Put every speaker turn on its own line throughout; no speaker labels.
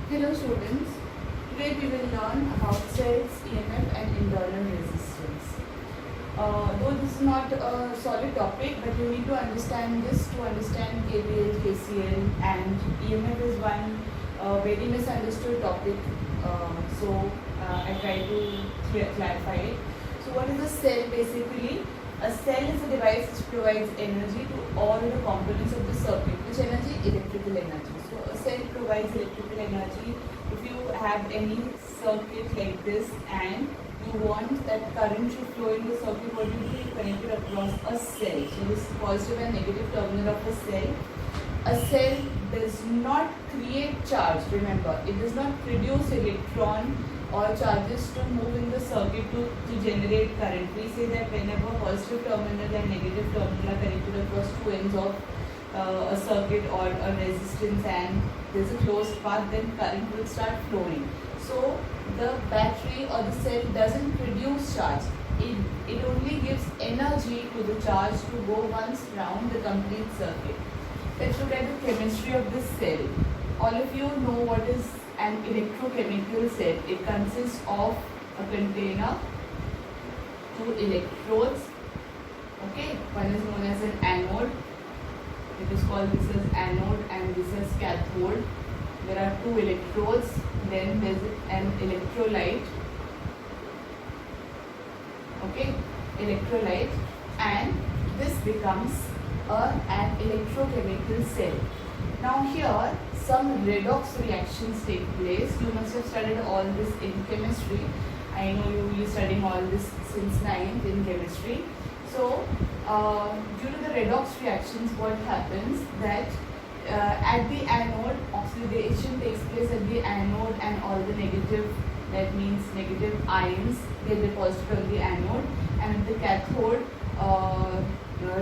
Hello students, today we will learn about cells, EMF and internal resistance. Though this is not a solid topic, but you need to understand this to understand KVL, KCL and EMF is one very misunderstood topic. I try to clarify it. So what is a cell basically? A cell is a device which provides energy to all the components of the circuit. Which energy? Electrical energy. So a cell provides electrical energy. If you have any circuit like this and you want that current should flow in the circuit, what you do? You connect it across a cell. So this is positive and negative terminal of a cell. A cell does not create charge, remember, it does not produce electron or charges to move in the circuit to generate current. We say that whenever positive terminal and negative terminal are connected across two ends of a circuit or a resistance and there is a closed path, then current will start flowing. So the battery or the cell doesn't produce charge. It only gives energy to the charge to go once round the complete circuit. Let's look at the chemistry of this cell. All of you know what is an electrochemical cell. It consists of a container, two electrodes. Okay, one is known as an anode. It is called this as anode and this is cathode. There are two electrodes. Then there is an electrolyte. Okay, electrolyte, and this becomes an electrochemical cell. Now here some redox reactions take place. You must have studied all this in chemistry. I know you will be studying all this since 9th in chemistry. So due to the redox reactions, what happens that at the anode oxidation takes place at the anode and all the negative, that means negative ions, get deposited on the anode, and at the cathode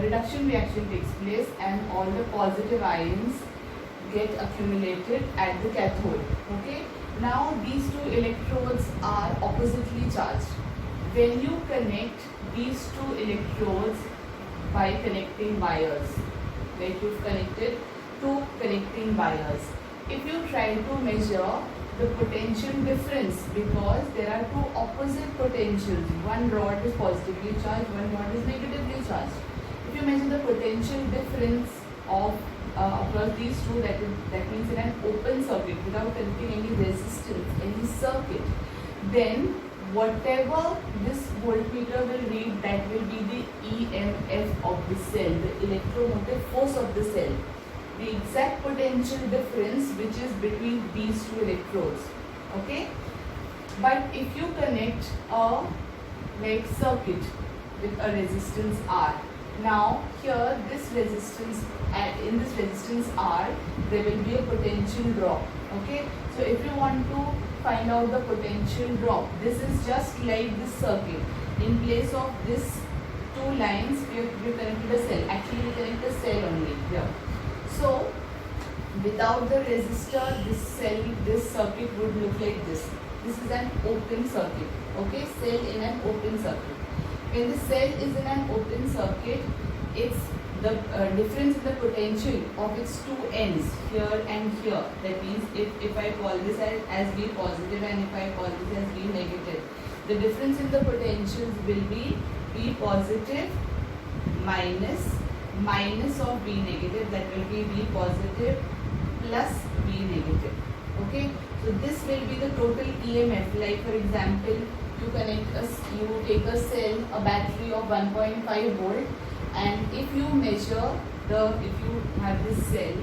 reduction reaction takes place and all the positive ions get accumulated at the cathode. Okay, now these two electrodes are oppositely charged. When you connect these two electrodes by connecting wires, like you've connected two connecting wires, if you try to measure the potential difference, because there are two opposite potentials, one rod is positively charged, one rod is negatively charged. If you measure the potential difference of across these two, that means in an open circuit without connecting any resistance, any circuit, then whatever this voltmeter will read, that will be the EMF of the cell, the electromotive force of the cell, the exact potential difference which is between these two electrodes. Okay, but if you connect a circuit with a resistance R, now here this resistance, in this resistance R there will be a potential drop. Okay, so if you want to find out the potential drop, this is just like this circuit. In place of this two lines, we have connected a cell. Actually we connect a cell only here. So without the resistor, this circuit would look like this. This is an open circuit. Okay, cell in an open circuit. When the cell is in an open circuit, it's the difference in the potential of its two ends, here and here. That means if I call this as V positive and if I call this as V negative, the difference in the potentials will be V positive minus of V negative, that will be V positive plus V negative. Okay, so this will be the total EMF. Like for example, you take a cell, a battery of 1.5 volt, and if you measure if you have this cell,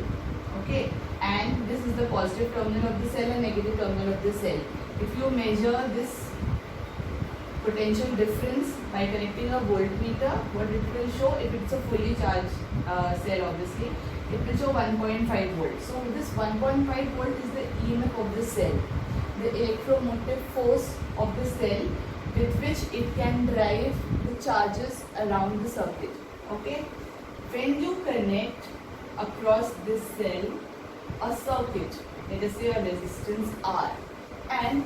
okay, and this is the positive terminal of the cell and negative terminal of the cell. If you measure this potential difference by connecting a voltmeter, what it will show, if it's a fully charged cell obviously, it will show 1.5 volts. So this 1.5 volt is the EMF of the cell, the electromotive force of the cell with which it can drive the charges around the circuit. Okay, when you connect across this cell a circuit, let us say a resistance R, and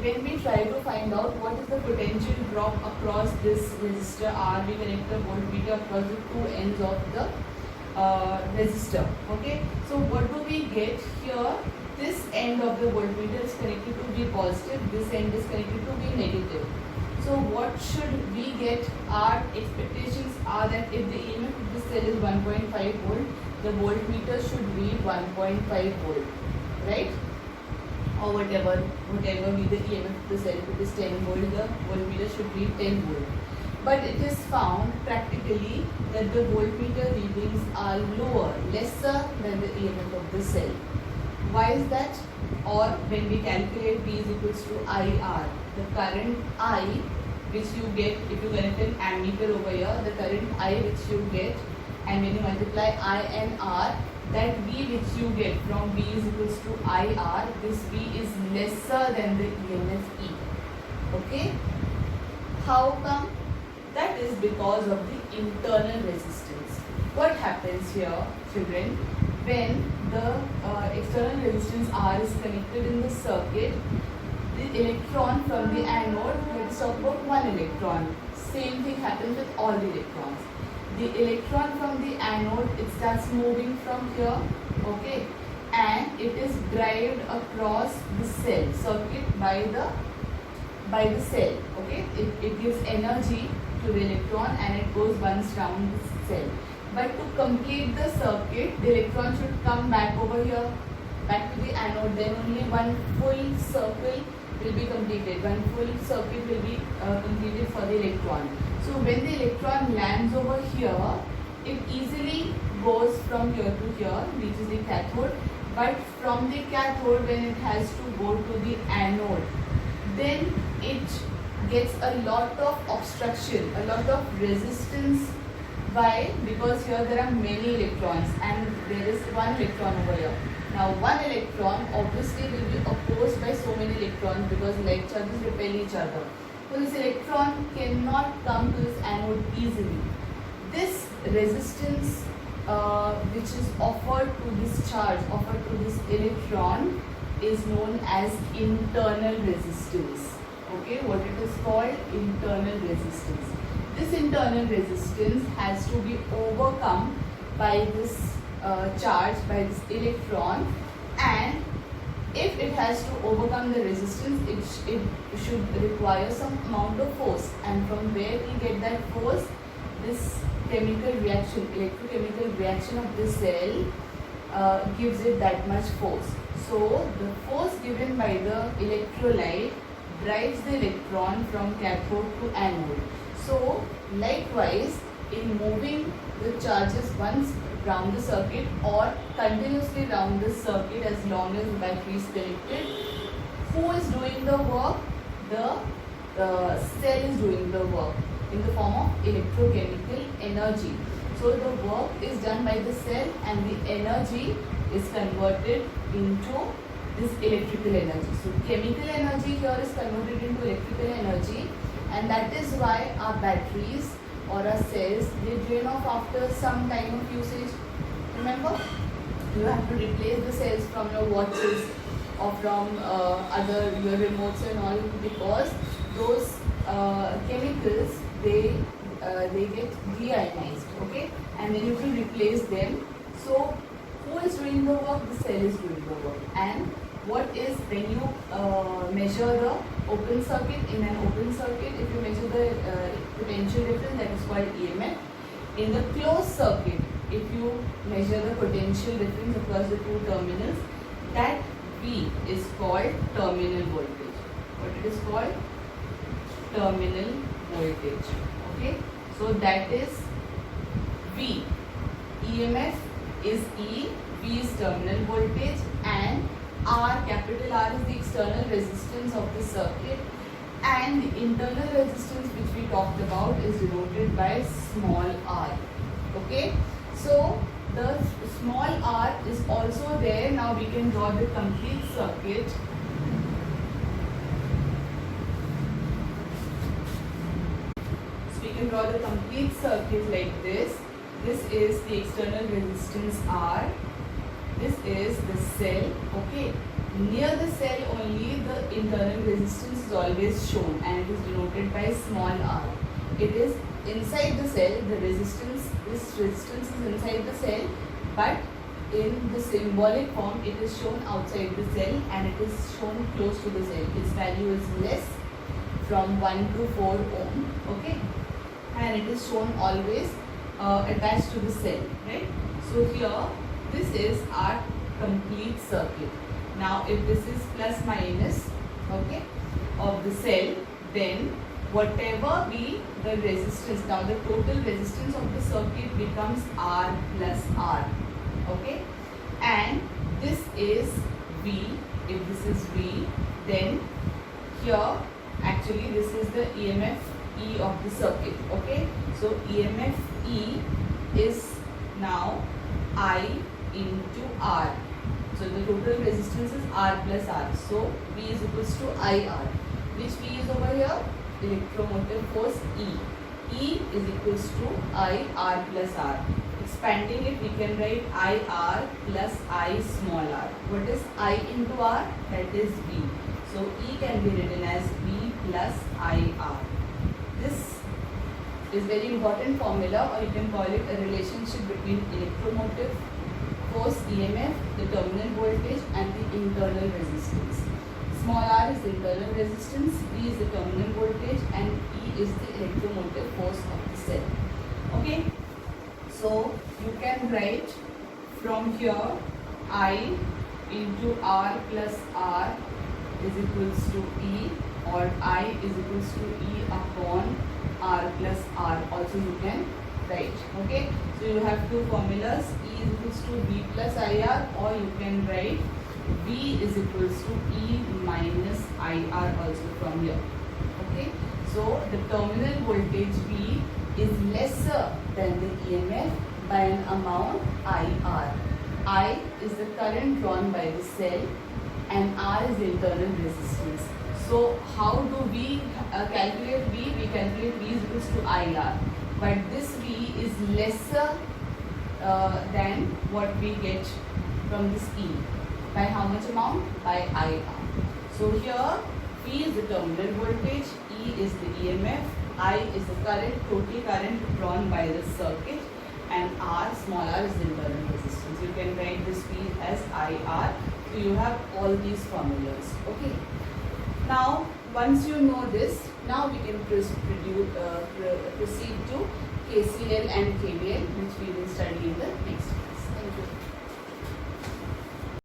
when we try to find out what is the potential drop across this resistor R, we connect the voltmeter across the two ends of the resistor. Okay, so what do we get here? this end of the voltmeter is connected to be positive, this end is connected to be negative. So what should we get? Our expectations are that if the EMF of the cell is 1.5 volt, the voltmeter should read 1.5 volt, right? Or whatever be the EMF of the cell. If it is 10 volt, the voltmeter should read 10 volt. But it is found practically that the voltmeter readings are lower, lesser than the EMF of the cell. Why is that? Or when we calculate V is equals to IR, the current I which you get if you connect an ammeter over here, the current I which you get, and when you multiply I and R, that V which you get from V is equals to IR, this V is lesser than the EMF E. Okay? How come? That is because of the internal resistance. What happens here, children? When the external resistance R is connected in the circuit, the electron from the anode, let's talk about one electron. Same thing happens with all the electrons. The electron from the anode, it starts moving from here, okay, and it is driven across the cell circuit by the cell, okay. It gives energy to the electron and it goes once round the cell. But to complete the circuit, the electron should come back over here, back to the anode. Then only one full circle will be completed. One full circuit will be completed for the electron. So when the electron lands over here, it easily goes from here to here, reaches the cathode. But from the cathode, when it has to go to the anode, then it gets a lot of obstruction, a lot of resistance. Why? Because here there are many electrons and there is one electron over here. Now one electron obviously will be opposed by so many electrons because like charges repel each other. So this electron cannot come to this anode easily. This resistance which is offered to this charge, offered to this electron, is known as internal resistance. Okay, what it is called? Internal resistance. This internal resistance has to be overcome by this charge, by this electron, and if it has to overcome the resistance, it should require some amount of force. And from where we get that force? This chemical reaction, electrochemical reaction of the cell gives it that much force. So the force given by the electrolyte drives the electron from cathode to anode. So likewise, in moving the charges once round the circuit or continuously round the circuit as long as the battery is connected, who is doing the work? The cell is doing the work in the form of electrochemical energy. So the work is done by the cell and the energy is converted into this electrical energy. So chemical energy here is converted into electrical energy, and that is why our batteries or our cells, they drain off after some time of usage. Remember, you have to replace the cells from your watches or from other your remotes and all, because those chemicals they get deionized, okay, and then you can replace them. So who is doing the work? The cell is doing the work. And what is, when you measure the open circuit, in an open circuit, if you measure the potential difference, that is called EMF. In the closed circuit, if you measure the potential difference across the two terminals, that V is called terminal voltage. What it is called? Terminal voltage. Okay, so that is V. EMF is E, V is terminal voltage, and R, capital R, is the external resistance of the circuit, and the internal resistance which we talked about is denoted by small r. Okay, so the small r is also there. Now we can draw the complete circuit. So we can draw the complete circuit like this. This is the external resistance R. This is the cell, okay. Near the cell only the internal resistance is always shown and it is denoted by small r. It is inside the cell, the resistance, this resistance is inside the cell, but in the symbolic form, it is shown outside the cell and it is shown close to the cell. Its value is less from 1 to 4 ohm, okay, and it is shown always attached to the cell, right? So here this is our complete circuit. Now if this is plus minus, okay, of the cell, then whatever be the resistance, now the total resistance of the circuit becomes R plus R, okay, and this is V. If this is V, then here actually this is the EMF E of the circuit, okay. So EMF E is now I into R. So the total resistance is R plus R. So V is equals to IR. Which V is over here? Electromotive force E. E is equals to IR plus R. Expanding it, we can write IR plus I small r. What is I into R? That is V. So E can be written as V plus IR. This is very important formula, or you can call it a relationship between electromotive force EMF, the terminal voltage and the internal resistance. Small r is the internal resistance, V is the terminal voltage and E is the electromotive force of the cell. Okay, so you can write from here I into R plus R is equals to E, or I is equals to E upon R plus R also you can write. Okay, so you have two formulas, E is equals to V plus IR, or you can write V is equals to E minus IR also from here. Okay, so the terminal voltage V is lesser than the EMF by an amount IR. I is the current drawn by the cell and R is the internal resistance. So how do we calculate V? We calculate V is equals to IR. But this V is lesser than what we get from this E. By how much amount? By IR. So here V is the terminal voltage, E is the EMF, I is the current, total current drawn by the circuit, and R, small r, is the internal resistance. You can write this V as IR. So you have all these formulas. Okay. Now once you know this, now we can proceed to KCL and KVL, which we will study in the next